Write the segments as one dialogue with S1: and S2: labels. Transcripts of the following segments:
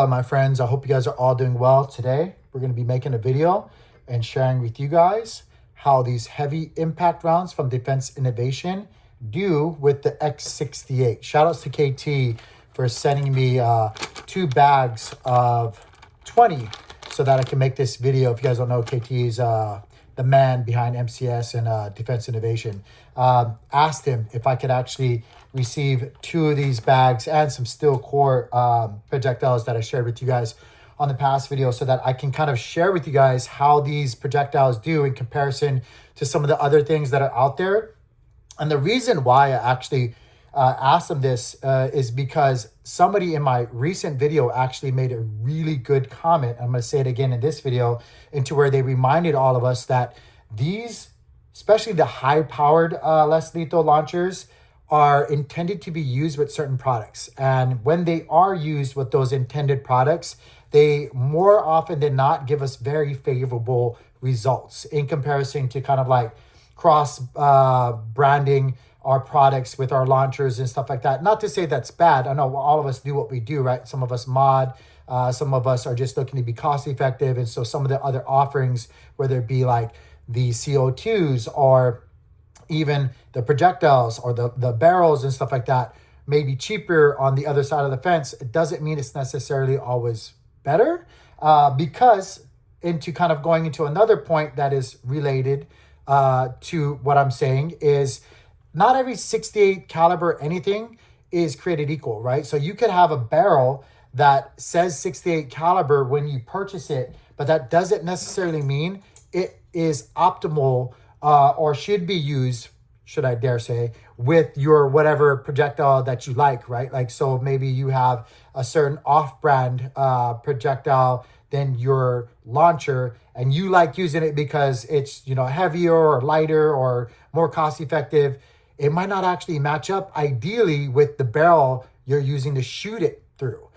S1: My friends, I hope you guys are all doing well. Today we're going to be making a video and sharing with you guys how these heavy impact rounds from Defense Innovation do with the X-68. Shout outs to KT for sending me 2 bags of 20 so that I can make this video. If you guys don't know, KT is the man behind MCS and Defense Innovation. Asked him if I could actually receive 2 of these bags and some steel core projectiles that I shared with you guys on the past video, so that I can kind of share with you guys how these projectiles do in comparison to some of the other things that are out there. And the reason why I actually asked them this is because somebody in my recent video actually made a really good comment. I'm going to say it again in this video, into where they reminded all of us that these, especially the high-powered less lethal launchers, are intended to be used with certain products. And when they are used with those intended products, they more often than not give us very favorable results in comparison to kind of like cross branding our products with our launchers and stuff like that. Not to say that's bad. I know all of us do what we do, right? Some of us mod, some of us are just looking to be cost effective. And so some of the other offerings, whether it be like the CO2s or even the projectiles or the barrels and stuff like that, may be cheaper on the other side of the fence. It doesn't mean it's necessarily always better, because into kind of going into another point that is related to what I'm saying is not every 68 caliber anything is created equal, right? So you could have a barrel that says 68 caliber when you purchase it, but that doesn't necessarily mean it is optimal or should be used, should I dare say, with your whatever projectile that you like, right? Like, so maybe you have a certain off-brand projectile than your launcher, and you like using it because it's, you know, heavier or lighter or more cost-effective. It might not actually match up ideally with the barrel you're using to shoot it through.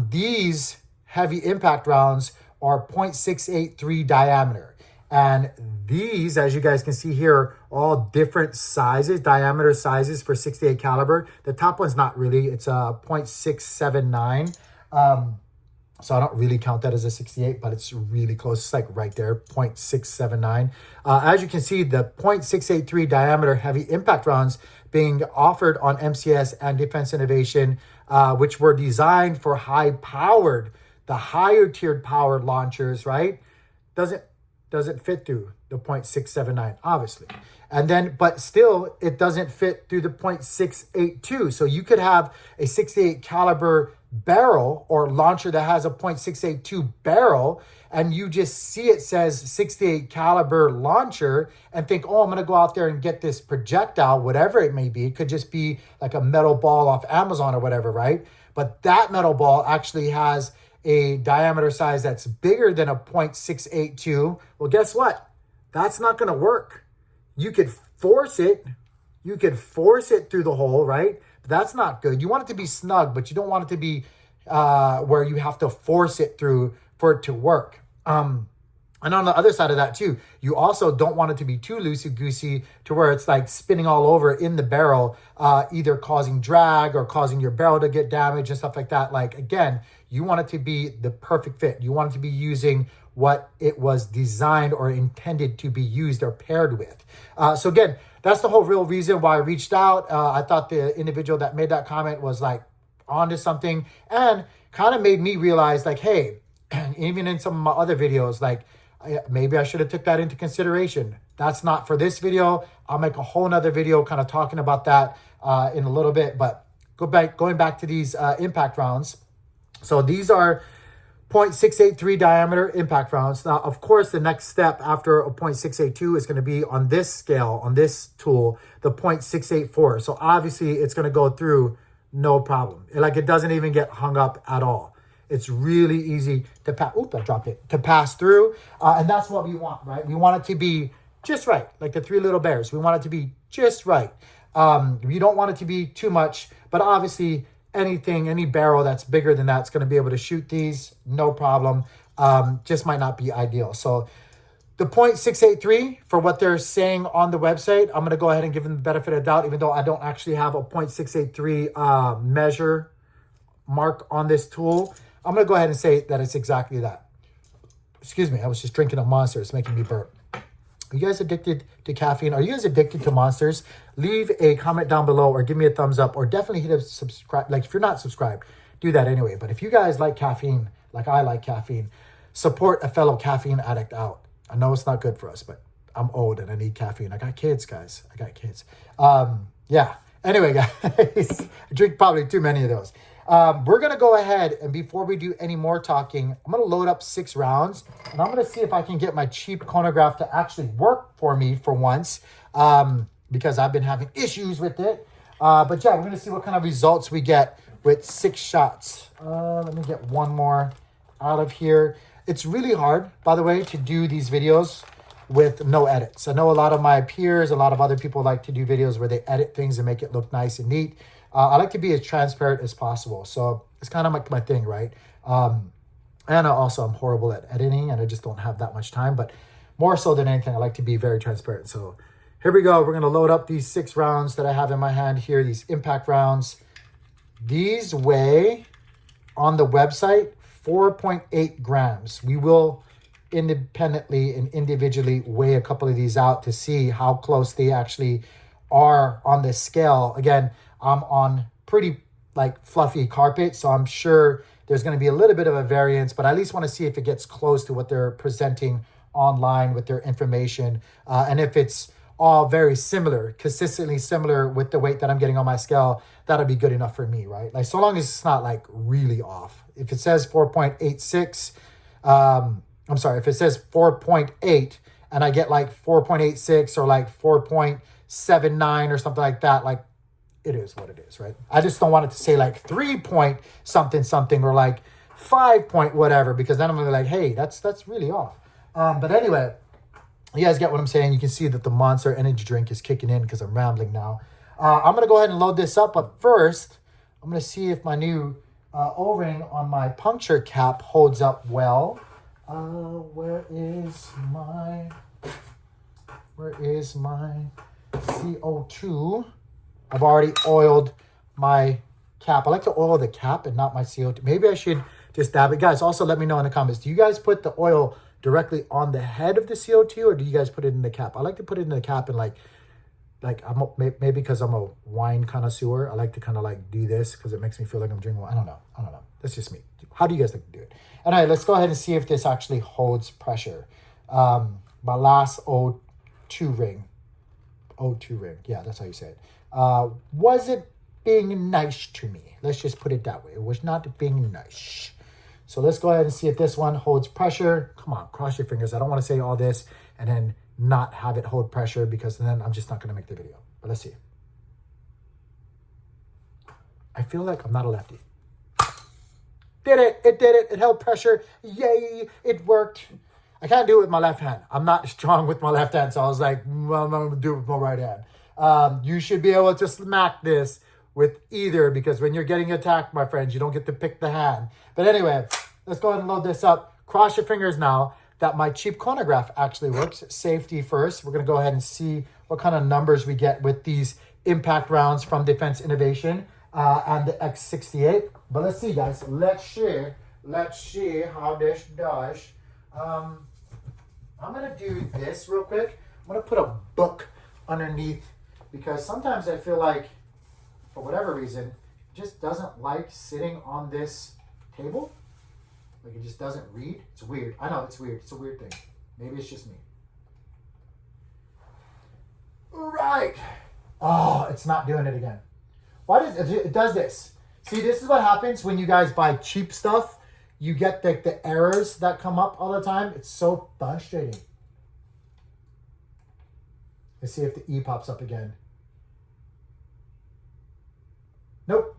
S1: These heavy impact rounds are 0.683 diameter. And these, as you guys can see here, all different sizes, diameter sizes for 68 caliber. The top one's not really, it's a 0.679. So I don't really count that as a 68, but it's really close. It's like right there, 0.679. As you can see, the 0.683 diameter heavy impact rounds being offered on MCS and Defense Innovation, which were designed for high-powered, the higher tiered powered launchers, right? Doesn't fit through the 0.679, obviously. And then, but still, it doesn't fit through the 0.682. So you could have a 68 caliber barrel or launcher that has a 0.682 barrel, and you just see it says 68 caliber launcher and think, oh, I'm going to go out there and get this projectile, whatever it may be. It could just be like a metal ball off Amazon or whatever, right? But that metal ball actually has a diameter size that's bigger than a 0.682. Well, guess what? That's not going to work. You could force it. You could force it through the hole, right? But that's not good. You want it to be snug, but you don't want it to be where you have to force it through for it to work. And on the other side of that too, you also don't want it to be too loosey-goosey to where it's like spinning all over in the barrel, either causing drag or causing your barrel to get damaged and stuff like that. Like, again, you want it to be the perfect fit. You want it to be using what it was designed or intended to be used or paired with. So again, that's the whole real reason why I reached out. I thought the individual that made that comment was like onto something, and kind of made me realize like, hey, even in some of my other videos, like, maybe I should have took that into consideration. That's not for this video. I'll make a whole nother video kind of talking about that in a little bit. But going back to these impact rounds. So these are 0.683 diameter impact rounds. Now, of course, the next step after a 0.682 is going to be on this scale, on this tool, the 0.684. So obviously it's going to go through no problem. Like, it doesn't even get hung up at all. It's really easy to pass. Oops, I dropped it. To pass through. And that's what we want, right? We want it to be just right. Like the 3 little bears. We want it to be just right. We don't want it to be too much. But obviously, any barrel that's bigger than that's going to be able to shoot these. No problem. Just might not be ideal. So the 0.683 for what they're saying on the website, I'm going to go ahead and give them the benefit of the doubt, even though I don't actually have a 0.683 measure mark on this tool. I'm going to go ahead and say that it's exactly that. Excuse me, I was just drinking a Monster. It's making me burp. Are you guys addicted to caffeine? Are you guys addicted to Monsters? Leave a comment down below or give me a thumbs up or definitely hit a subscribe. Like if you're not subscribed, do that anyway. But if you guys like caffeine, like I like caffeine, support a fellow caffeine addict out. I know it's not good for us, but I'm old and I need caffeine. I got kids, guys. I got kids. Yeah. Anyway, guys, I drink probably too many of those. We're going to go ahead, and before we do any more talking, I'm going to load up 6 rounds, and I'm going to see if I can get my cheap chronograph to actually work for me for once, because I've been having issues with it. But yeah, we're going to see what kind of results we get with 6 shots. Let me get one more out of here. It's really hard, by the way, to do these videos with no edits. I know a lot of my peers, a lot of other people like to do videos where they edit things and make it look nice and neat. I like to be as transparent as possible. So it's kind of like my thing, right? And also I'm horrible at editing and I just don't have that much time. But more so than anything, I like to be very transparent. So here we go. We're going to load up these 6 rounds that I have in my hand here, these impact rounds. These weigh on the website 4.8 grams. We will independently and individually weigh a couple of these out to see how close they actually are on the scale. Again, I'm on pretty like fluffy carpet, so I'm sure there's going to be a little bit of a variance, but I at least want to see if it gets close to what they're presenting online with their information. And if it's all very similar, consistently similar with the weight that I'm getting on my scale, that'll be good enough for me, right? Like so long as it's not like really off. If it says 4.86, I'm sorry, if it says 4.8 and I get like 4.86 or like 4.79 or something like that, like it is what it is, right? I just don't want it to say like 3 point something something or like 5 point whatever, because then I'm gonna be like, hey, that's really off. But anyway, you guys get what I'm saying. You can see that the Monster energy drink is kicking in because I'm rambling now. I'm gonna go ahead and load this up, but first I'm gonna see if my new O-ring on my puncture cap holds up well. Where is my CO2? I've already oiled my cap. I like to oil the cap and not my CO2. Maybe I should just dab it. Guys, also let me know in the comments. Do you guys put the oil directly on the head of the CO2 or do you guys put it in the cap? I like to put it in the cap and maybe because I'm a wine connoisseur, I like to kind of like do this because it makes me feel like I'm drinking wine. I don't know. That's just me. How do you guys like to do it? All right, let's go ahead and see if this actually holds pressure. My last O2 ring. Yeah, that's how you say it. Wasn't being nice to me. Let's just put it that way. It was not being nice. So let's go ahead and see if this one holds pressure. Come on, cross your fingers. I don't want to say all this and then not have it hold pressure because then I'm just not going to make the video. But let's see. I feel like I'm not a lefty. Did it. It did it. It held pressure. Yay. It worked. I can't do it with my left hand. I'm not strong with my left hand. So I was like, well, I'm going to do it with my right hand. You should be able to smack this with either because when you're getting attacked, my friends, you don't get to pick the hand. But anyway, let's go ahead and load this up. Cross your fingers now that my cheap chronograph actually works. Safety first. We're going to go ahead and see what kind of numbers we get with these impact rounds from Defense Innovation and the X-68. But let's see, guys. Let's see how this does. I'm going to do this real quick. I'm going to put a book underneath because sometimes I feel like, for whatever reason, it just doesn't like sitting on this table. Like it just doesn't read. It's weird. I know it's weird. It's a weird thing. Maybe it's just me. Right. Oh, it's not doing it again. Why does it does this? See, this is what happens when you guys buy cheap stuff. You get the errors that come up all the time. It's so frustrating. Let's see if the E pops up again. Nope.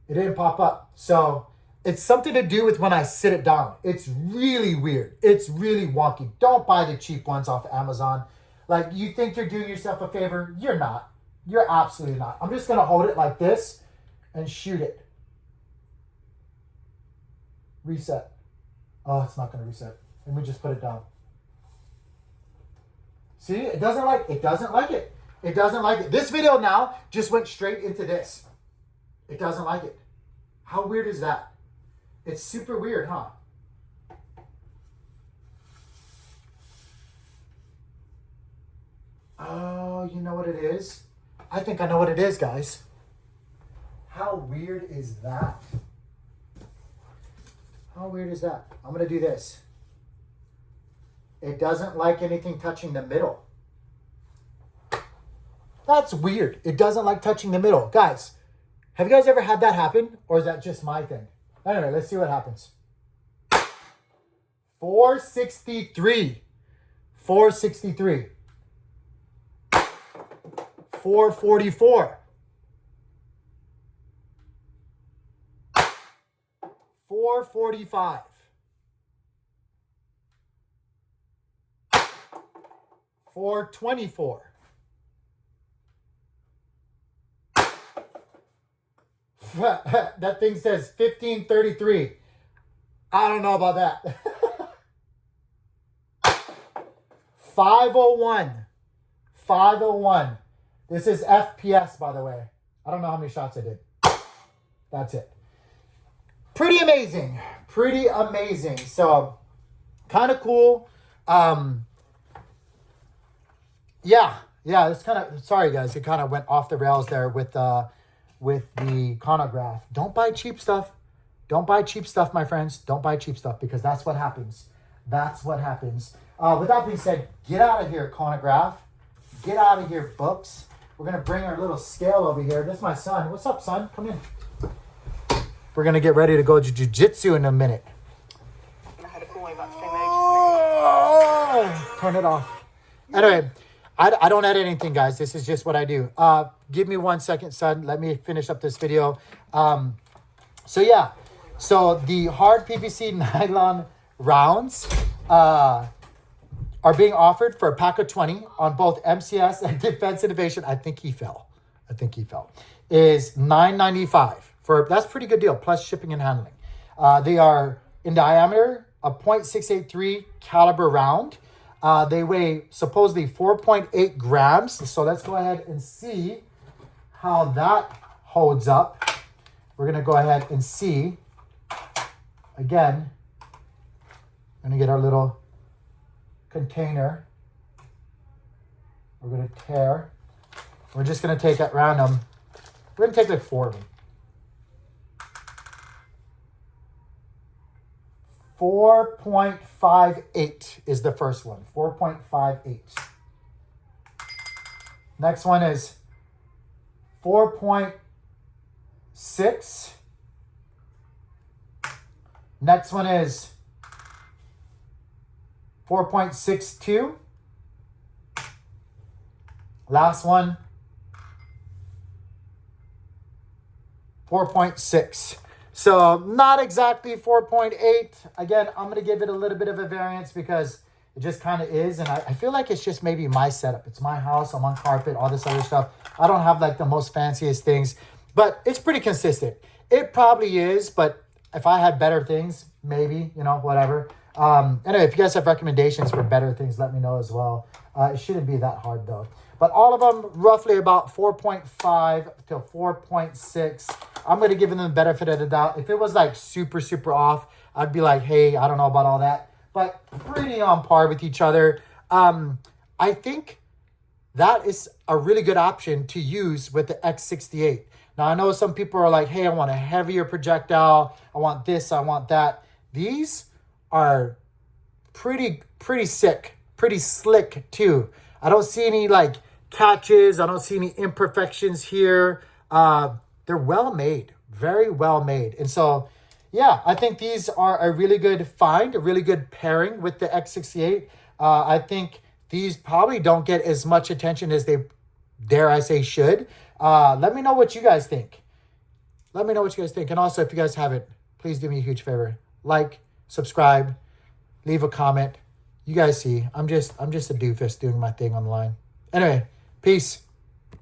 S1: It didn't pop up. So it's something to do with when I sit it down. It's really weird. It's really wonky. Don't buy the cheap ones off Amazon. Like, you think you're doing yourself a favor? You're not. You're absolutely not. I'm just going to hold it like this and shoot it. Reset. Oh, it's not going to reset. Let me just put it down. See, it doesn't like it. It doesn't like it. It doesn't like it. This video now just went straight into this. It doesn't like it. How weird is that? It's super weird, huh? Oh, you know what it is? I think I know what it is, guys. How weird is that? How weird is that? I'm going to do this. It doesn't like anything touching the middle. That's weird. It doesn't like touching the middle. Guys, have you guys ever had that happen? Or is that just my thing? Anyway, let's see what happens. 463. 463. 444. 445. 424. That thing says 1533. I don't know about that. 501. 501. This is FPS, by the way. I don't know how many shots I did. That's it. Pretty amazing. Pretty amazing. So, kind of cool. Yeah, it's kind of, sorry guys, it kind of went off the rails there with the chronograph. Don't buy cheap stuff. Don't buy cheap stuff, my friends. Don't buy cheap stuff, because that's what happens. That's what happens. With that being said, get out of here, chronograph. Get out of here, books. We're going to bring our little scale over here. This is my son. What's up, son? Come in. We're going to get ready to go to jiu-jitsu in a minute. Oh, turn it off. Anyway, I don't edit anything, guys. This is just what I do. Give me 1 second, son. Let me finish up this video. So yeah. So the hard PVC nylon rounds are being offered for a pack of 20 on both MCS and Defense Innovation. I think he fell. Is $9.95 for, that's a pretty good deal, plus shipping and handling. They are in diameter, a .683 caliber round. They weigh supposedly 4.8 grams. So let's go ahead and see how that holds up. We're going to go ahead and see. Again, I'm going to get our little container. We're going to tear. We're just going to take at random. We're going to take like 4 of them. 4.58 is the first one. 4.58. Next one is 4.6. Next one is 4.62. Last one, 4.6. So not exactly 4.8. Again, I'm going to give it a little bit of a variance because it just kind of is. And I feel like it's just maybe my setup. It's my house. I'm on carpet, all this other stuff. I don't have like the most fanciest things, but it's pretty consistent. It probably is, but if I had better things, maybe, you know, whatever. Anyway, if you guys have recommendations for better things, let me know as well. It shouldn't be that hard though. But all of them roughly about 4.5 to 4.6. I'm going to give them the benefit of the doubt. If it was like super, super off, I'd be like, hey, I don't know about all that. But pretty on par with each other. I think that is a really good option to use with the X-68. Now, I know some people are like, hey, I want a heavier projectile. I want this, I want that. These are pretty sick, pretty slick too. I don't see any like catches. I don't see any imperfections here. They're well made, very well made. And so, yeah, I think these are a really good find, a really good pairing with the X-68. I think these probably don't get as much attention as they, dare I say, should. Let me know what you guys think. Let me know what you guys think. And also, if you guys haven't, please do me a huge favor. Like, subscribe, leave a comment. You guys see, I'm just a doofus doing my thing online. Anyway, peace.